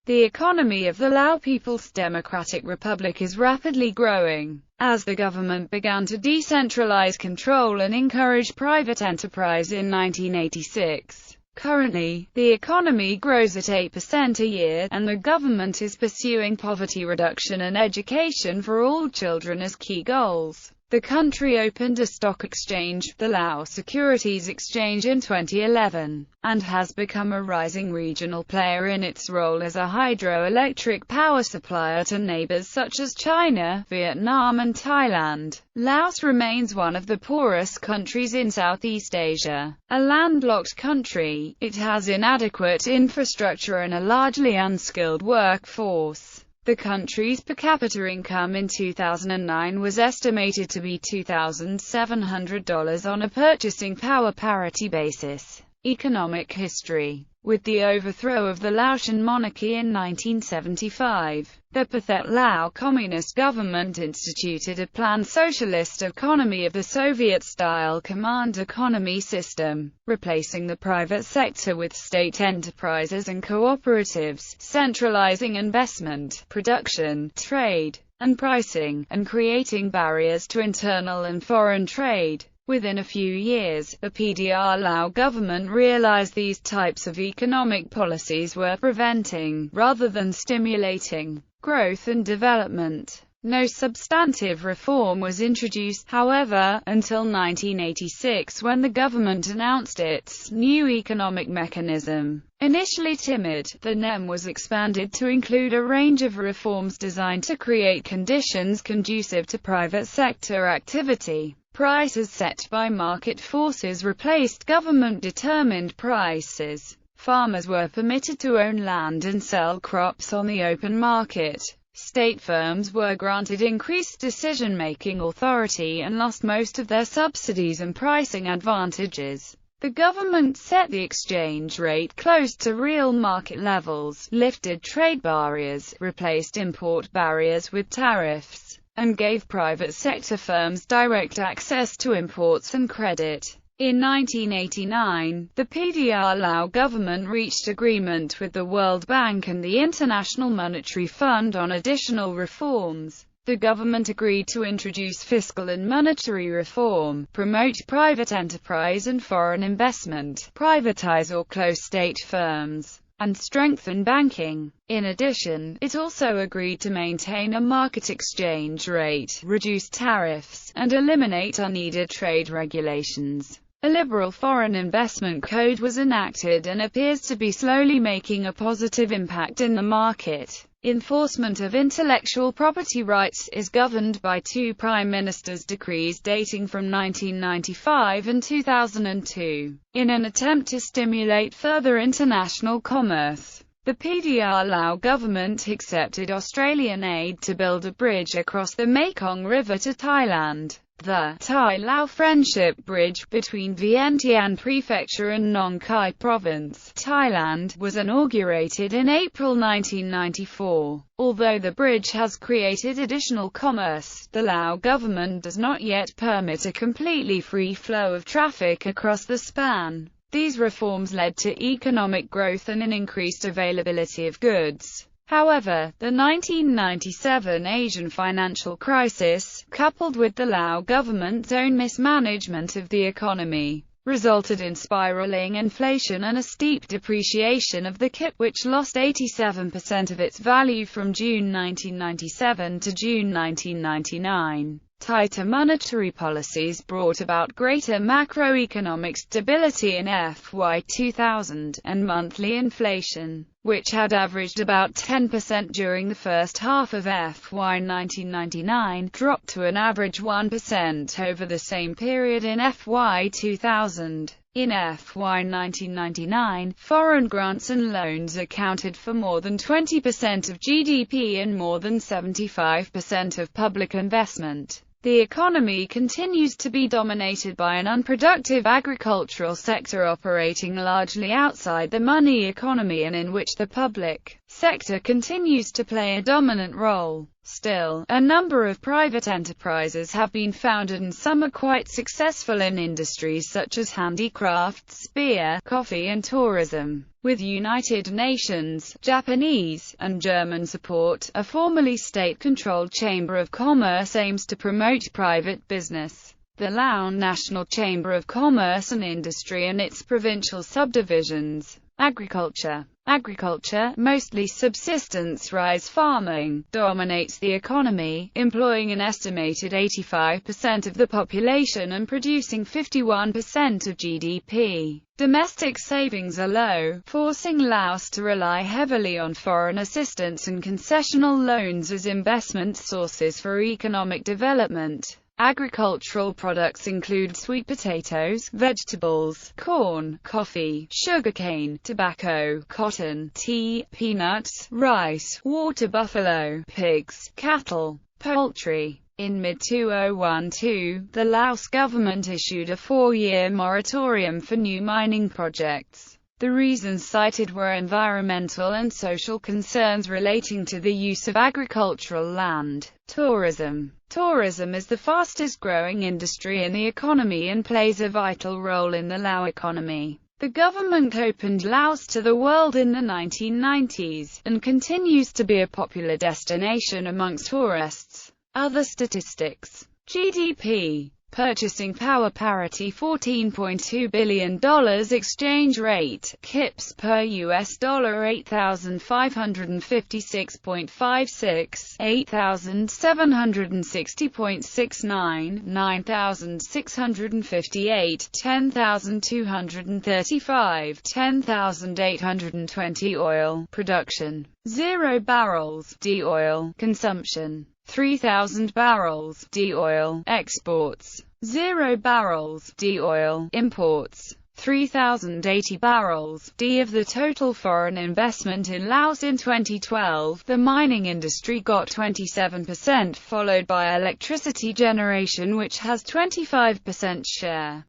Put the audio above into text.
The economy of the Lao People's Democratic Republic is rapidly growing, as the government began to decentralize control and encourage private enterprise in 1986. Currently, the economy grows at 8% a year, and the government is pursuing poverty reduction and education for all children as key goals. The country opened a stock exchange, the Lao Securities Exchange, in 2011, and has become a rising regional player in its role as a hydroelectric power supplier to neighbors such as China, Vietnam and Thailand. Laos remains one of the poorest countries in Southeast Asia. A landlocked country, it has inadequate infrastructure and a largely unskilled workforce. The country's per capita income in 2009 was estimated to be $2,700 on a purchasing power parity basis. Economic history. With the overthrow of the Laotian monarchy in 1975, the Pathet Lao Communist government instituted a planned socialist economy of the Soviet-style command economy system, replacing the private sector with state enterprises and cooperatives, centralizing investment, production, trade, and pricing, and creating barriers to internal and foreign trade. Within a few years, the PDR Lao government realized these types of economic policies were preventing, rather than stimulating, growth and development. No substantive reform was introduced, however, until 1986 when the government announced its new economic mechanism. Initially timid, the NEM was expanded to include a range of reforms designed to create conditions conducive to private sector activity. Prices set by market forces replaced government-determined prices. Farmers were permitted to own land and sell crops on the open market. State firms were granted increased decision-making authority and lost most of their subsidies and pricing advantages. The government set the exchange rate close to real market levels, lifted trade barriers, replaced import barriers with tariffs, and gave private sector firms direct access to imports and credit. In 1989, the PDR Lao government reached agreement with the World Bank and the International Monetary Fund on additional reforms. The government agreed to introduce fiscal and monetary reform, promote private enterprise and foreign investment, privatize or close state firms, and strengthen banking. In addition, it also agreed to maintain a market exchange rate, reduce tariffs, and eliminate unneeded trade regulations. A liberal foreign investment code was enacted and appears to be slowly making a positive impact in the market. Enforcement of intellectual property rights is governed by two Prime Minister's decrees dating from 1995 and 2002. In an attempt to stimulate further international commerce, the PDR Lao government accepted Australian aid to build a bridge across the Mekong River to Thailand. The Thai-Lao Friendship Bridge, between Vientiane Prefecture and Nong Khai Province, Thailand, was inaugurated in April 1994. Although the bridge has created additional commerce, the Lao government does not yet permit a completely free flow of traffic across the span. These reforms led to economic growth and an increased availability of goods. However, the 1997 Asian financial crisis, coupled with the Lao government's own mismanagement of the economy, resulted in spiraling inflation and a steep depreciation of the kip, which lost 87% of its value from June 1997 to June 1999. Tighter monetary policies brought about greater macroeconomic stability in FY 2000, and monthly inflation, which had averaged about 10% during the first half of FY 1999, dropped to an average 1% over the same period in FY 2000. In FY 1999, foreign grants and loans accounted for more than 20% of GDP and more than 75% of public investment. The economy continues to be dominated by an unproductive agricultural sector operating largely outside the money economy and in which the public sector continues to play a dominant role. Still, a number of private enterprises have been founded and some are quite successful in industries such as handicrafts, beer, coffee and tourism. With United Nations, Japanese, and German support, a formerly state-controlled Chamber of Commerce aims to promote private business. The Lao National Chamber of Commerce and Industry and its provincial subdivisions. Agriculture. Agriculture, mostly subsistence rice farming, dominates the economy, employing an estimated 85% of the population and producing 51% of GDP. Domestic savings are low, forcing Laos to rely heavily on foreign assistance and concessional loans as investment sources for economic development. Agricultural products include sweet potatoes, vegetables, corn, coffee, sugarcane, tobacco, cotton, tea, peanuts, rice, water buffalo, pigs, cattle, poultry. In mid-2012, the Laos government issued a 4-year moratorium for new mining projects. The reasons cited were environmental and social concerns relating to the use of agricultural land. Tourism. Tourism is the fastest-growing industry in the economy and plays a vital role in the Lao economy. The government opened Laos to the world in the 1990s, and continues to be a popular destination amongst tourists. Other statistics. GDP. Purchasing power parity $14.2 billion, exchange rate, KIPS per US dollar 8,556.56, 8,760.69, 9,658, 10,235, 10,820. Oil production, 0 barrels, D oil, consumption, 3,000 barrels, D oil, exports, 0 barrels, D oil, imports, 3,080 barrels, D. Of the total foreign investment in Laos in 2012, the mining industry got 27%, followed by electricity generation which has 25% share.